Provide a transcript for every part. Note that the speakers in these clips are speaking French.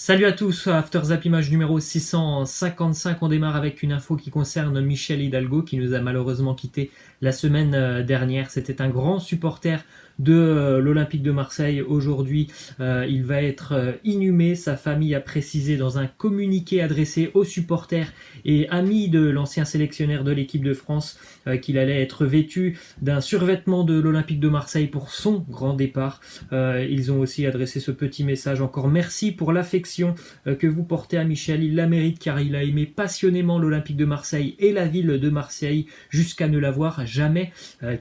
Salut à tous, After Zap Image numéro 655, on démarre avec une info qui concerne Michel Hidalgo qui nous a malheureusement quitté la semaine dernière. C'était un grand supporter de l'Olympique de Marseille. Aujourd'hui, il va être inhumé. Sa famille a précisé dans un communiqué adressé aux supporters et amis de l'ancien sélectionneur de l'équipe de France qu'il allait être vêtu d'un survêtement de l'Olympique de Marseille pour son grand départ. Ils ont aussi adressé ce petit message. Encore merci pour l'affection que vous portez à Michel. Il la mérite car il a aimé passionnément l'Olympique de Marseille et la ville de Marseille jusqu'à ne l'avoir jamais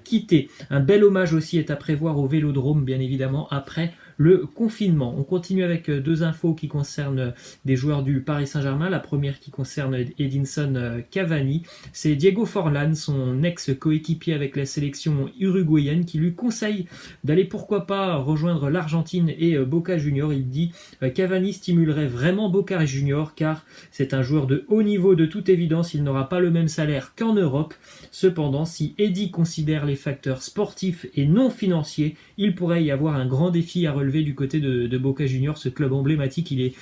quitté. Un bel hommage aussi est à prévoir au Vélodrome, bien évidemment, après le confinement. On continue avec deux infos qui concernent des joueurs du Paris Saint-Germain. La première qui concerne Edinson Cavani. C'est Diego Forlán, son ex-coéquipier avec la sélection uruguayenne, qui lui conseille d'aller pourquoi pas rejoindre l'Argentine et Boca Juniors. Il dit Cavani stimulerait vraiment Boca Juniors car c'est un joueur de haut niveau de toute évidence. Il n'aura pas le même salaire qu'en Europe. Cependant, si Eddy considère les facteurs sportifs et non financiers, il pourrait y avoir un grand défi à relever du côté de Boca Juniors, ce club emblématique. Il est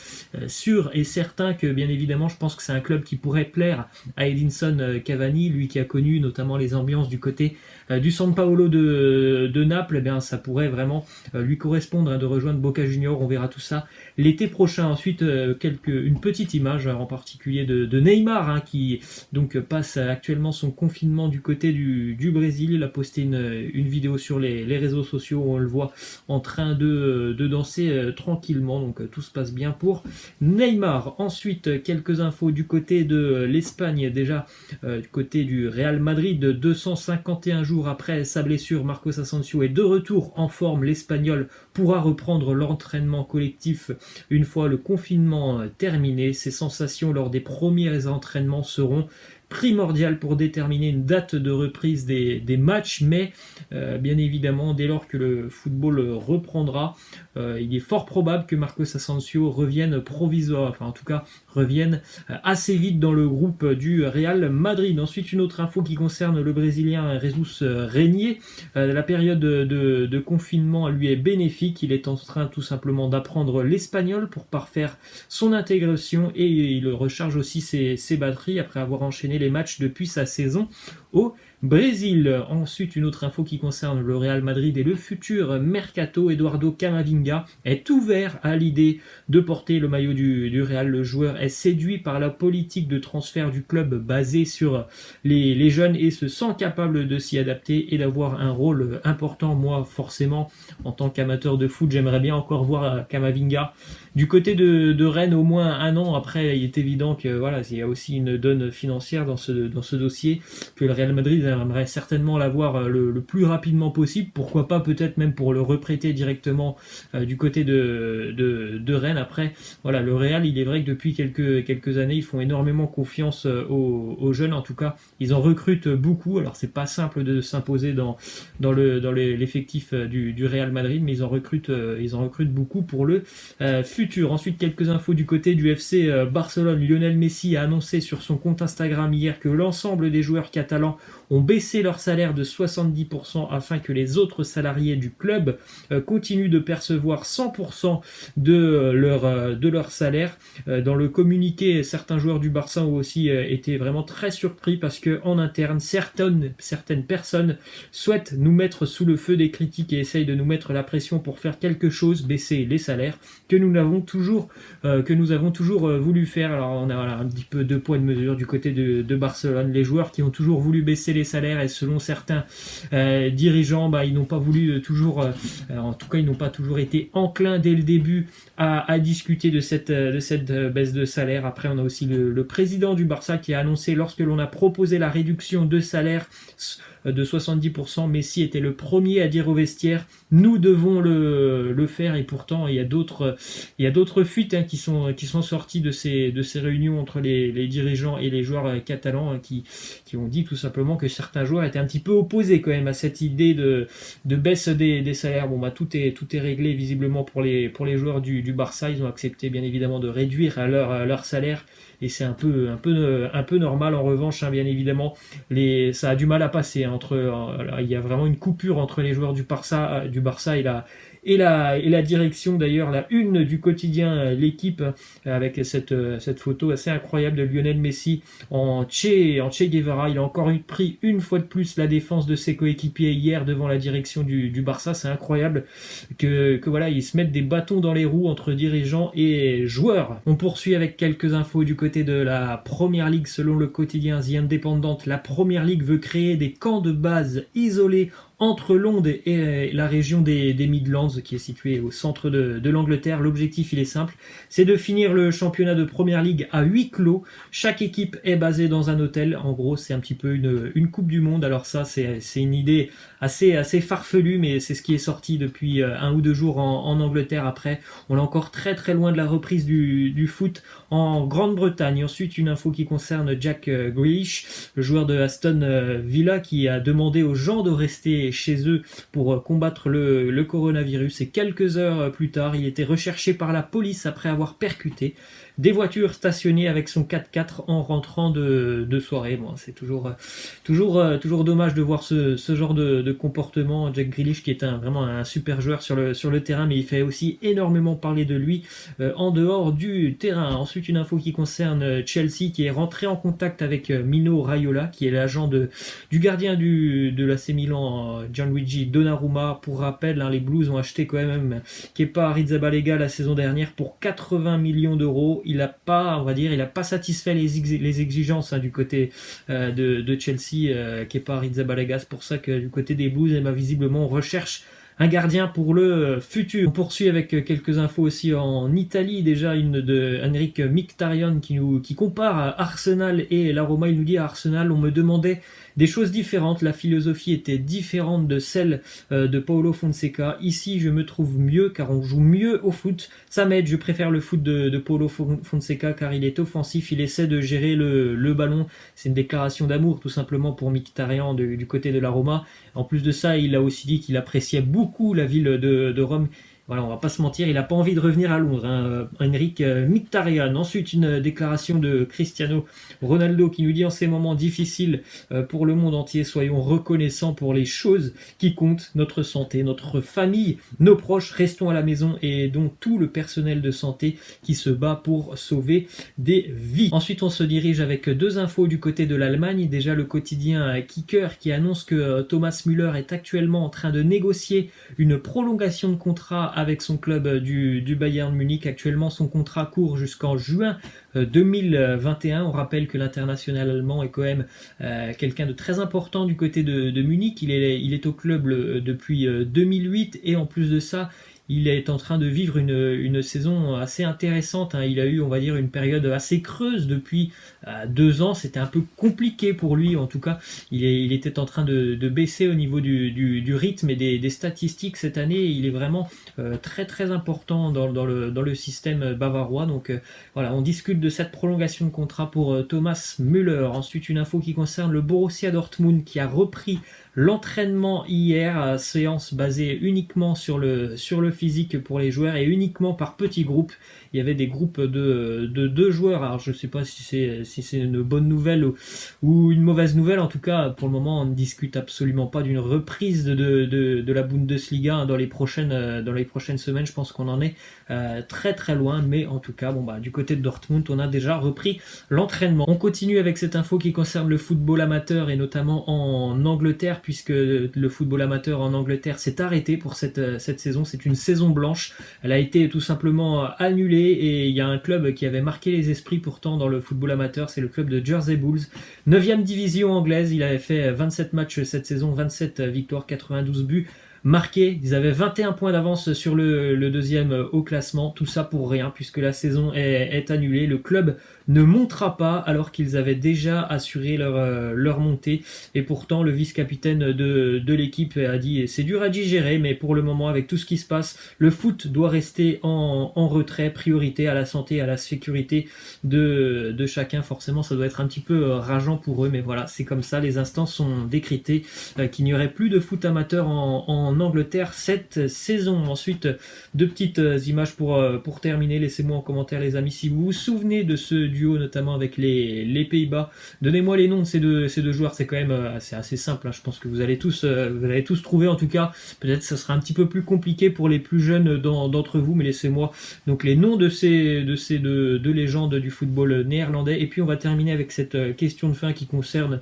sûr et certain que, bien évidemment, je pense que c'est un club qui pourrait plaire à Edinson Cavani, lui qui a connu notamment les ambiances du côté du San Paolo de Naples. Eh bien, ça pourrait vraiment lui correspondre de rejoindre Boca Juniors. On verra tout ça l'été prochain. Ensuite, une petite image en particulier de Neymar qui donc passe actuellement son confinement du côté du Brésil. Il a posté une vidéo sur les réseaux sociaux où on le voit en train de danser tranquillement. Donc tout se passe bien pour Neymar. Ensuite, quelques infos du côté de l'Espagne. Déjà, du côté du Real Madrid, 251 jours après sa blessure, Marcos Asensio est de retour en forme. L'Espagnol pourra reprendre l'entraînement collectif une fois le confinement terminé. Ses sensations lors des premiers entraînements seront primordial pour déterminer une date de reprise des matchs, mais bien évidemment, dès lors que le football reprendra, il est fort probable que Marcos Asensio revienne provisoire, enfin en tout cas revienne assez vite dans le groupe du Real Madrid. Ensuite, une autre info qui concerne le Brésilien Jesus Régnier. La période de confinement lui est bénéfique. Il est en train tout simplement d'apprendre l'espagnol pour parfaire son intégration et il recharge aussi ses batteries après avoir enchaîné les matchs depuis sa saison au Brésil. Ensuite, une autre info qui concerne le Real Madrid et le futur mercato. Eduardo Camavinga est ouvert à l'idée de porter le maillot du Real. Le joueur est séduit par la politique de transfert du club basée sur les jeunes et se sent capable de s'y adapter et d'avoir un rôle important. Moi, forcément, en tant qu'amateur de foot, j'aimerais bien encore voir Camavinga du côté de Rennes au moins un an. Après, il est évident que voilà, il y a aussi une donne financière dans ce dossier, que le Real Madrid aimerait certainement l'avoir le plus rapidement possible. Pourquoi pas peut-être même pour le reprêter directement du côté de Rennes. Après, voilà, le Real, il est vrai que depuis quelques années, ils font énormément confiance aux jeunes. En tout cas, ils en recrutent beaucoup. Alors, c'est pas simple de s'imposer dans l'effectif du Real Madrid, mais ils en recrutent beaucoup pour le futur. Ensuite, quelques infos du côté du FC Barcelone. Lionel Messi a annoncé sur son compte Instagram hier que l'ensemble des joueurs catalans ont baissé leur salaire de 70% afin que les autres salariés du club continuent de percevoir 100% de leur salaire. Dans le communiqué, certains joueurs du Barça ont aussi été vraiment très surpris parce que en interne, certaines personnes souhaitent nous mettre sous le feu des critiques et essayent de nous mettre la pression pour faire quelque chose, baisser les salaires que nous avons toujours voulu faire. Alors on a un petit peu deux poids de mesure du côté de Barcelone. Les joueurs qui ont toujours voulu baisser les salaires et selon certains dirigeants, ils n'ont pas voulu toujours, en tout cas ils n'ont pas toujours été enclins dès le début à discuter de cette baisse de salaire. Après on a aussi le président du Barça qui a annoncé lorsque l'on a proposé la réduction de salaire de 70%, Messi était le premier à dire au vestiaire nous devons le faire, et pourtant il y a d'autres fuites qui sont sorties de ces réunions entre les dirigeants et les joueurs catalans qui ont dit tout simplement que certains joueurs étaient un petit peu opposés quand même à cette idée de baisse des salaires. Bon, tout est réglé visiblement pour les joueurs du Barça. Ils ont accepté bien évidemment de réduire leur salaire et c'est un peu normal. En revanche, bien évidemment, ça a du mal à passer il y a vraiment une coupure entre les joueurs du Barça et la direction d'ailleurs, la une du quotidien L'équipe, avec cette photo assez incroyable de Lionel Messi en Che Guevara. Il a encore pris une fois de plus la défense de ses coéquipiers hier devant la direction du Barça. C'est incroyable que voilà, ils se mettent des bâtons dans les roues entre dirigeants et joueurs. On poursuit avec quelques infos du côté de la Première Ligue. Selon le quotidien The Independent, la Première Ligue veut créer des camps de base isolés entre Londres et la région des Midlands, qui est située au centre de l'Angleterre. L'objectif, il est simple, c'est de finir le championnat de Première Ligue à huis clos. Chaque équipe est basée dans un hôtel. En gros, c'est un petit peu une Coupe du Monde. Alors ça, c'est une idée assez farfelue, mais c'est ce qui est sorti depuis 1 ou 2 jours en Angleterre. Après, on est encore très très loin de la reprise du foot en Grande-Bretagne. Ensuite, une info qui concerne Jack Grealish, le joueur de Aston Villa, qui a demandé aux gens de rester chez eux pour combattre le coronavirus. Et quelques heures plus tard, il était recherché par la police après avoir percuté des voitures stationnées avec son 4x4 en rentrant de soirée. Bon, c'est toujours dommage de voir ce genre de comportement. Jack Grealish, qui est vraiment un super joueur sur le terrain, mais il fait aussi énormément parler de lui en dehors du terrain. Ensuite, une info qui concerne Chelsea, qui est rentré en contact avec Mino Raiola, qui est l'agent du gardien de l'AC Milan, Gianluigi Donnarumma. Pour rappel, les Blues ont acheté quand même Kepa Arrizabalaga la saison dernière pour 80 millions d'euros. Il n'a pas, il a pas satisfait les exigences du côté de Chelsea, Kepa Arrizabalaga. C'est pour ça que du côté des Blues, visiblement, on recherche un gardien pour le futur. On poursuit avec quelques infos aussi en Italie. Déjà une de Henrik Mkhitaryan qui compare à Arsenal et la Roma. Il nous dit: à Arsenal, on me demandait des choses différentes, la philosophie était différente de celle de Paulo Fonseca. Ici, je me trouve mieux car on joue mieux au foot. Ça m'aide, je préfère le foot de Paulo Fonseca car il est offensif, il essaie de gérer le ballon. C'est une déclaration d'amour tout simplement pour Mkhitaryan du côté de la Roma. En plus de ça, il a aussi dit qu'il appréciait beaucoup la ville de Rome. Voilà, on va pas se mentir, il n'a pas envie de revenir à Londres, Henrik Mkhitaryan. Ensuite, une déclaration de Cristiano Ronaldo qui nous dit: en ces moments difficiles pour le monde entier, soyons reconnaissants pour les choses qui comptent, notre santé, notre famille, nos proches, restons à la maison, et donc tout le personnel de santé qui se bat pour sauver des vies. Ensuite, on se dirige avec 2 infos du côté de l'Allemagne. Déjà, le quotidien Kicker qui annonce que Thomas Müller est actuellement en train de négocier une prolongation de contrat avec son club du Bayern Munich. Actuellement, son contrat court jusqu'en juin 2021. On rappelle que l'international allemand est quand même quelqu'un de très important du côté de Munich. Il est au club depuis 2008, et en plus de ça, il est en train de vivre une saison assez intéressante. Il a eu, on va dire, une période assez creuse depuis 2 ans. C'était un peu compliqué pour lui, en tout cas. Il était en train de baisser au niveau du rythme et des statistiques cette année. Il est vraiment très très important dans le système bavarois. Donc voilà, on discute de cette prolongation de contrat pour Thomas Müller. Ensuite, une info qui concerne le Borussia Dortmund qui a repris l'entraînement hier, séance basée uniquement sur le physique pour les joueurs et uniquement par petits groupes. Il y avait des groupes de 2 joueurs. Alors je ne sais pas si c'est une bonne nouvelle ou une mauvaise nouvelle. En tout cas, pour le moment, on ne discute absolument pas d'une reprise de la Bundesliga dans les prochaines semaines. Je pense qu'on en est très très loin. Mais en tout cas, du côté de Dortmund, on a déjà repris l'entraînement. On continue avec cette info qui concerne le football amateur et notamment en Angleterre, puisque le football amateur en Angleterre s'est arrêté pour cette saison. C'est une saison blanche. Elle a été tout simplement annulée, et il y a un club qui avait marqué les esprits pourtant dans le football amateur, c'est le club de Jersey Bulls, 9e division anglaise. Il avait fait 27 matchs cette saison, 27 victoires, 92 buts marqués. Ils avaient 21 points d'avance sur le deuxième au classement. Tout ça pour rien, puisque la saison est annulée. Le club ne montera pas alors qu'ils avaient déjà assuré leur montée. Et pourtant, le vice-capitaine de l'équipe a dit: c'est dur à digérer, mais pour le moment, avec tout ce qui se passe, le foot doit rester en retrait, priorité à la santé, à la sécurité de chacun. Forcément, ça doit être un petit peu rageant pour eux, mais voilà, c'est comme ça. Les instances sont décrétées qu'il n'y aurait plus de foot amateur en en Angleterre cette saison. Ensuite, deux petites images pour terminer. Laissez-moi en commentaire les amis si vous vous souvenez de ce duo, notamment avec les Pays-Bas. Donnez-moi les noms de ces deux joueurs, c'est quand même assez simple. Hein. Je pense que vous allez tous trouver en tout cas. Peut-être que ça sera un petit peu plus compliqué pour les plus jeunes d'entre vous, mais laissez-moi donc les noms de ces deux légendes du football néerlandais. Et puis on va terminer avec cette question de fin qui concerne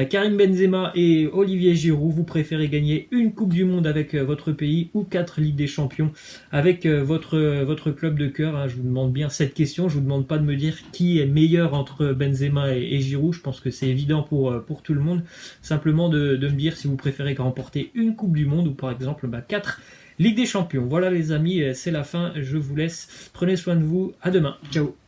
Karim Benzema et Olivier Giroud. Vous préférez gagner une Coupe du Monde avec votre pays ou 4 Ligues des Champions avec votre club de cœur, hein. Je vous demande bien cette question. Je vous demande pas de me dire qui est meilleur entre Benzema et Giroud. Je pense que c'est évident pour tout le monde. Simplement de me dire si vous préférez remporter une Coupe du Monde ou par exemple 4 Ligue des Champions. Voilà les amis, c'est la fin. Je vous laisse. Prenez soin de vous. À demain. Ciao.